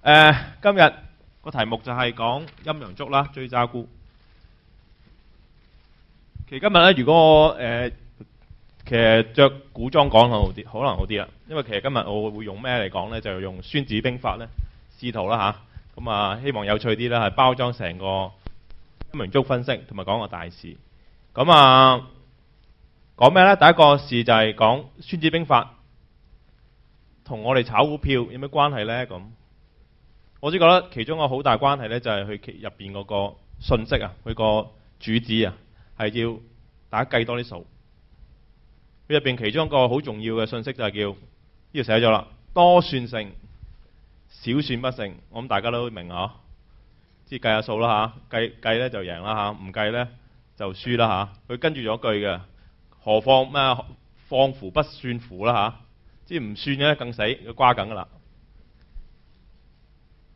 今日個題目就係講陰陽燭啦，追渣菇。其實今日咧，如果我其實着古裝講可能好啲啦，因為其實今日我會用咩嚟講咧，就用《孫子兵法》咧試圖啦吓，咁啊希望有趣啲啦，係包裝成個陰陽燭分析，同埋講個大事。咁啊講咩咧？第一個事就係講《孫子兵法》同我哋炒股票有咩關係咧？咁我只覺得其中個好大關係咧，就係佢入邊嗰個信息啊，佢個主旨啊，係要大家計多啲數。佢入邊其中一個好重要嘅信息就係叫呢度寫咗啦，多算勝，少算不勝。我諗大家都明啊，即係計下數啦嚇，計咧就贏啦嚇，唔計咧就輸啦嚇。佢跟住咗句嘅，何況咩放乎不算乎啦嚇，即係唔算嘅更死，佢瓜緊噶啦。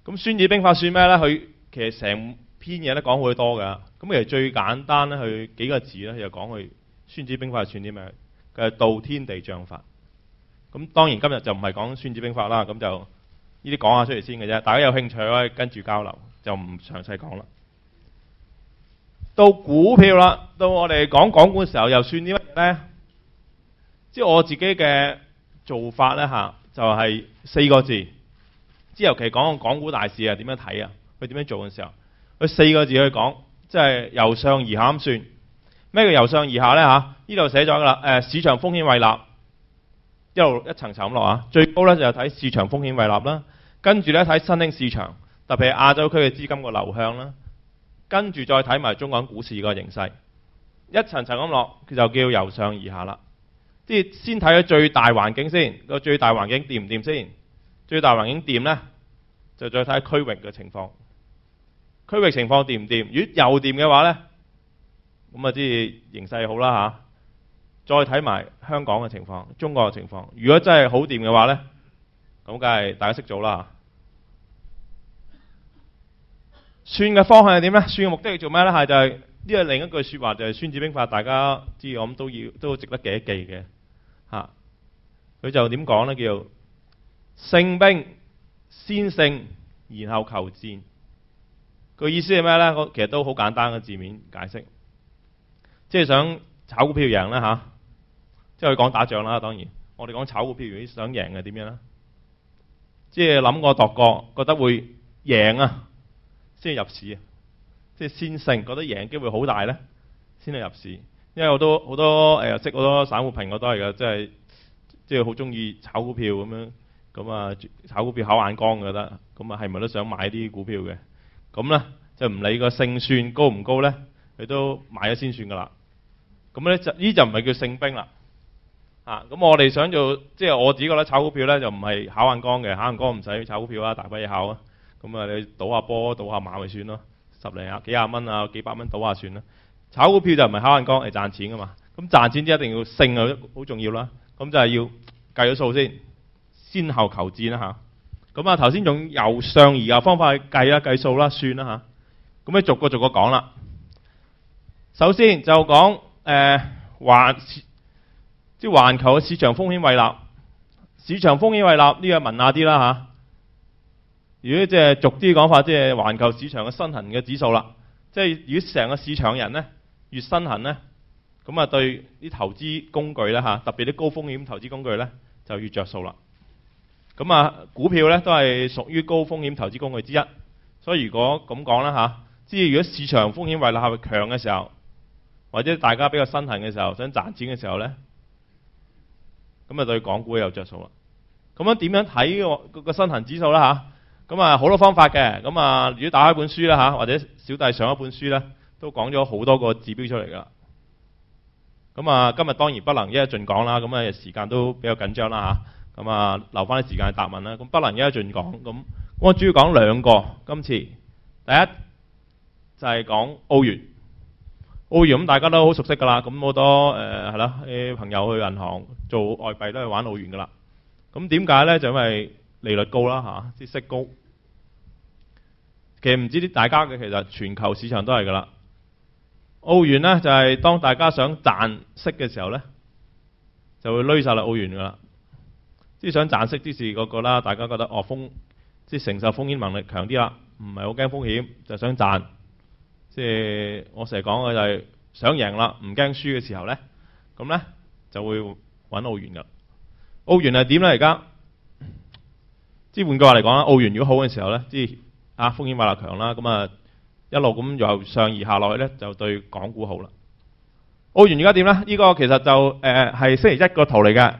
咁《孫子兵法》算咩咧？佢其實成篇嘢都講好多㗎。咁其實最簡單咧，佢幾個字咧就講佢《孫子兵法》算啲咩？佢係道天地將法。咁當然今日就唔係講《孫子兵法》啦，咁就呢啲講下出嚟先嘅啫。大家有興趣可以跟住交流，就唔詳細講啦。到股票啦，到我哋講港股嘅時候，又算啲乜咧？即係我自己嘅做法咧嚇，就係4個字。即係尤其講個港股大市啊，點樣睇啊？佢點樣做嘅時候，佢4個字去講，即係由上而下咁算。咩叫由上而下呢？嚇？呢度寫咗㗎啦。市場風險胃納，一層層咁落啊。最高呢就睇市場風險胃納啦，跟住呢睇新興市場，特別係亞洲區嘅資金個流向啦，跟住再睇埋中港股市個形勢，一層層咁落，佢就叫由上而下啦。即係先睇咗最大環境先，個最大環境掂唔掂先？最大環境掂呢，就再睇區域嘅情況。區域情況掂唔掂？如果又掂嘅話呢，咁啊即係形勢好啦嚇。再睇埋香港嘅情況、中國嘅情況。如果真係好掂嘅話呢，咁梗係大家識做啦嚇。算嘅方向係點呢？算嘅目的係做咩呢？係就係呢個另一句説話，就係《孫子兵法》，大家知我諗都值得記一記嘅嚇。佢就點講呢？叫勝兵先勝，然後求戰。個意思係咩呢？其實都好簡單嘅字面解釋，即係想炒股票贏啦嚇。即係佢講打仗啦，當然我哋講炒股票，如果想贏係點樣呢？即係諗過度過，覺得會贏啊，先入市啊。即係先勝，覺得贏機會好大呢，先去入市。因為好多識好多散戶朋友都係嘅，即係好中意炒股票咁樣。咁啊，炒股票考眼光覺得，咁啊係咪都想買啲股票嘅？咁呢，就唔理個勝算高唔高呢，佢都買咗先算噶啦。咁呢就唔係叫勝兵啦。咁我哋想做，即係我自己覺得炒股票呢，就唔係考眼光嘅，考眼光唔使炒股票啊，大把嘢考啊。咁啊，你賭下波、賭下馬咪算咯，10零幾廿蚊啊、幾百蚊賭下算啦。炒股票就唔係考眼光，係賺錢噶嘛。咁賺錢就一定要勝啊，好重要啦。咁就係要計咗數先後求戰啦嚇。咁啊頭先用由上而下方法去計數啦，算啦嚇。咁你逐個講啦。首先就講即係環球嘅市場風險胃納。市場風險胃納呢個文雅啲啦嚇。如果即係俗啲講法，即係環球市場嘅身痕嘅指數啦。即係如果成個市場人呢，越身痕呢，咁啊對啲投資工具呢，特別啲高風險投資工具呢，就越着數啦。咁啊，股票呢都係屬於高風險投資工具之一，所以如果咁講啦嚇，即係如果市場風險胃納係強嘅時候，或者大家比較身痕嘅時候，想賺錢嘅時候呢，咁啊對港股有着數啦。咁樣點樣睇個身痕指數啦嚇？咁啊好多方法嘅。咁啊，如果打開本書啦嚇，或者小弟上一本書呢，都講咗好多個指標出嚟㗎。咁啊，今日當然不能一一盡講啦，咁啊時間都比較緊張啦嚇。咁啊，留翻啲時間去答問啦。咁不能一一盡講。咁我主要講2個。今次第一就係講澳元。澳元咁大家都好熟悉㗎啦。咁好多係啦，啲朋友去銀行做外幣都係玩澳元㗎啦。咁點解呢？就因為利率高啦嚇，啲息高。其實唔知啲大家嘅，其實全球市場都係㗎啦。澳元呢，就係當大家想賺息嘅時候呢，就會攏晒落澳元㗎啦。即係想賺息之時嗰個啦，大家覺得即係承受風險能力強啲啦，唔係好驚風險，就想賺。即係我成日講嘅就係想贏啦，唔驚輸嘅時候呢，咁呢就會揾澳元噶。澳元係點呢？而家即係換句話嚟講啦，澳元如果好嘅時候呢，即係風險胃納強啦，咁一路咁由上而下落去呢，就對港股好啦。澳元而家點呢？呢個其實就係星期一個圖嚟嘅，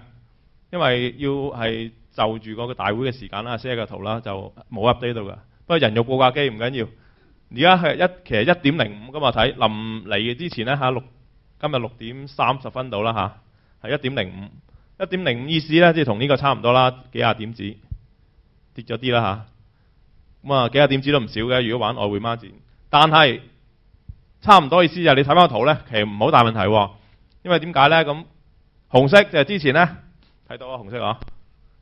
因為要係就住嗰個大會嘅時間啦，星期一個圖啦，就冇 update 到㗎。不過人肉報價機唔緊要。而家係其實1.05㗎嘛，睇臨嚟嘅之前呢，今日6點30分到啦嚇，係1.05。1.05意思呢，即係同呢個差唔多啦，幾廿點子跌咗啲啦嚇。咁幾廿點子都唔少嘅，如果玩外匯孖展。但係差唔多意思就係你睇翻個圖呢，其實唔好大問題喎。因為點解呢？咁紅色就係之前呢，睇到紅色啊，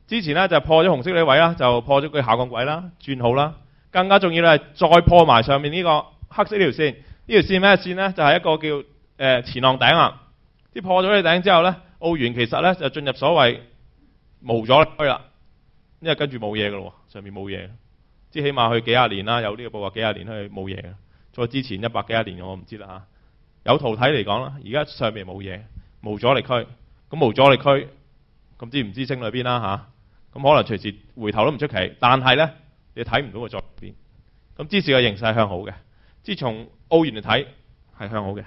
之前呢就破咗紅色呢位啦，就破咗佢下降軌啦，轉好啦。更加重要咧係再破埋上面呢個黑色呢條線，呢條線咩線呢？就係一個叫前浪頂啊！即破咗呢頂之後呢，澳元其實呢就進入所謂無阻力區啦，因為跟住冇嘢㗎咯，上面冇嘢。即起碼去幾廿年啦，有呢個報話幾廿年去冇嘢嘅。再之前100幾廿年我唔知啦嚇。有圖睇嚟講啦，而家上面冇嘢，無阻力區。咁無阻力區，咁知唔知升去邊啦嚇？咁可能隨時回頭都唔出奇，但係呢，你睇唔到個作邊。咁支持嘅形勢係向好嘅，即係從澳元嚟睇係向好嘅。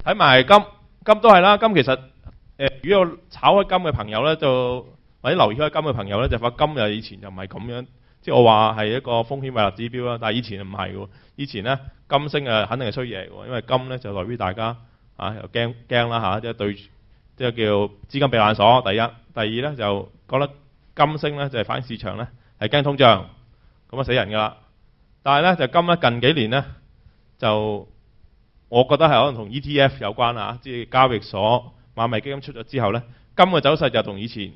睇埋金都係啦。金其實如果有炒開金嘅朋友呢，就或者留意開金嘅朋友呢，就發金又以前就唔係咁樣。即係我話係一個風險胃納指標啦，但係以前唔係喎。以前呢，金升肯定係衰嘢喎，因為金呢就代表大家又驚啦嚇，即係對即係叫資金避難所。第一，第二呢，就覺得金升呢就係反映市場呢係驚通脹，咁死人㗎啦。但係呢，就金呢近幾年呢，就我覺得係可能同 ETF 有關啦，即係交易所買賣基金出咗之後呢，金嘅走勢就同以前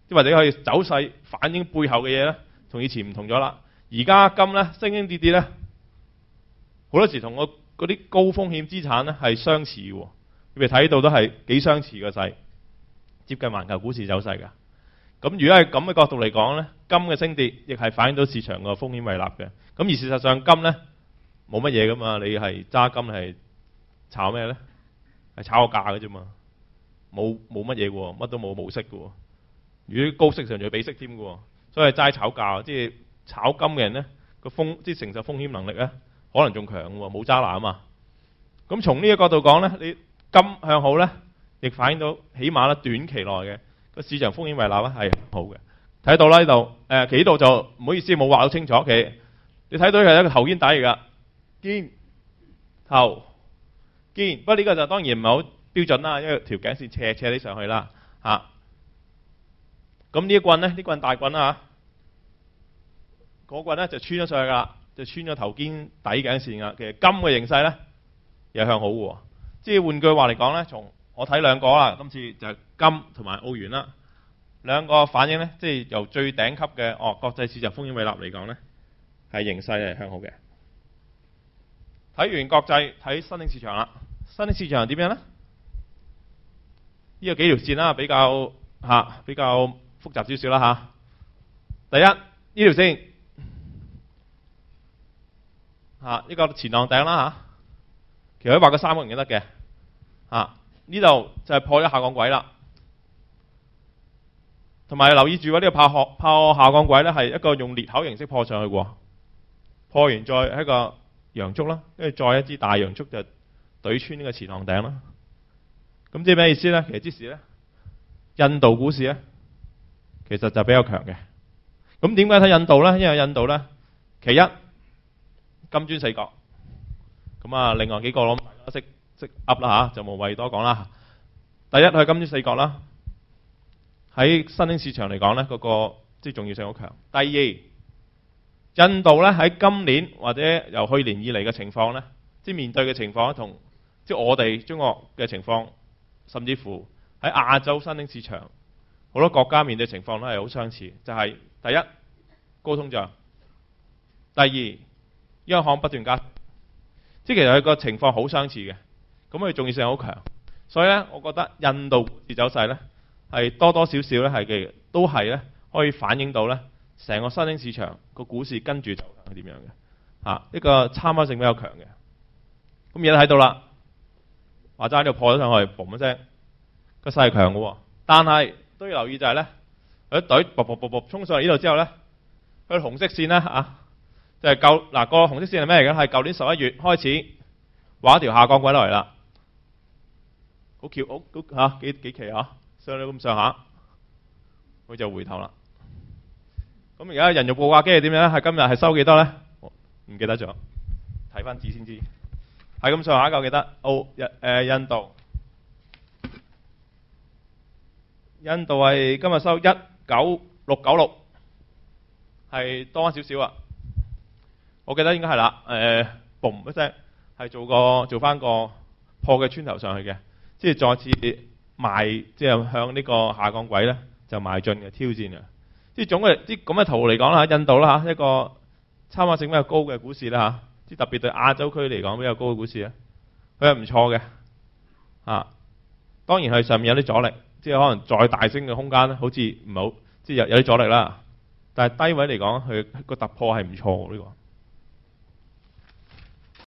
即或者可以走勢反映背後嘅嘢呢，同以前唔同咗啦。而家金呢升升跌跌呢，好多時同嗰啲高風險資產呢係相似嘅，你哋睇到都係幾相似嘅勢，接近環球股市走勢㗎。咁如果係咁嘅角度嚟講呢，金嘅升跌亦係反映到市場個風險胃納嘅。咁而事實上金呢冇乜嘢㗎嘛，你係揸金係炒咩呢？係炒個價㗎啫嘛，冇乜嘢喎，乜都冇模式㗎喎。如果高息上仲要比息添㗎喎，所以係齋炒價。即係炒金嘅人呢，即係承受風險能力呢，可能仲強喎，冇揸拿啊嘛。咁從呢個角度講呢，你金向好呢，亦反映到起碼呢短期內嘅個市場風險胃納呢係好嘅。睇到啦呢度，其實呢度就唔好意思冇畫到清楚。其實你睇到係一個頭肩底嚟㗎，肩頭肩。不過呢個就當然唔係好標準啦，因為條頸線斜啲上去啦嚇。咁呢一棍呢，呢棍大棍啦嚇，嗰棍呢就穿咗上去㗎啦，就穿咗頭肩底頸線㗎。其實金嘅形勢呢又向好喎。即係換句話嚟講呢，從我睇兩個啦，今次就係金同埋澳元啦，兩個反應呢，即係由最頂級嘅國際市場風險胃納嚟講呢，係形勢係向好嘅。睇完國際，睇新興市場啦。新興市場係點樣呢？呢個幾條線啦，比較複雜少少啦嚇。第一呢條線呢個前浪頂啦嚇，其實可以畫個3個形都得嘅嚇。呢度就係破咗下降軌啦，同埋留意住喎，呢個破下降軌呢係一個用裂口形式破上去喎，破完再一個陽燭啦，跟住再一支大陽燭就對穿呢個前浪頂啦。咁即係咩意思呢？其實即時呢，印度股市呢，其實就比較強嘅。咁點解睇印度呢？因為印度呢，其一金磚四國，咁另外幾個我識噏啦嚇，就無謂多講啦。第一係金磚四國啦，喺新興市場嚟講呢，嗰個即係重要性好強。第二，印度呢喺今年或者由去年以嚟嘅情況呢，即係面對嘅情況同即係我哋中國嘅情況，甚至乎喺亞洲新興市場好多國家面對情況都係好相似，就係第一高通脹，第二央行不斷加息，即係其實佢個情況好相似嘅，咁佢重要性好強，所以呢，我覺得印度股市走勢呢係多多少少呢係都係呢可以反映到呢成個新興市場個股市跟住走向係點樣嘅嚇？呢個參考性比較強嘅。咁而家睇到啦，話齋呢度破咗上去，嘣一聲，個勢係強嘅喎。但係都要留意就係咧，佢一隊噗噗噗噗衝上嚟呢度之後咧，佢紅色線咧就係嗱個紅色線係咩嚟嘅？係舊年11月開始畫一條下降軌落嚟啦。好橋好幾期上到咁上下，佢就回頭啦。咁而家人肉報價機係點樣咧？係今日係收幾多咧？唔記得咗，睇翻紙先知。係咁上下夠記得。印度係今日收19696，係多翻少少啊。我記得應該係啦。嘣一聲係做翻個破嘅穿頭上去嘅，即係再次邁，即係向呢個下降軌咧就邁進嘅挑戰嘅。即係總嘅啲咁嘅圖嚟講啦，印度啦一個參考性比較高嘅股市啦即係特別對亞洲區嚟講比較高嘅股市咧，佢係唔錯嘅當然係上面有啲阻力，即係可能再大升嘅空間咧，好似唔好，即係有啲阻力啦。但係低位嚟講，佢個突破係唔錯喎呢個。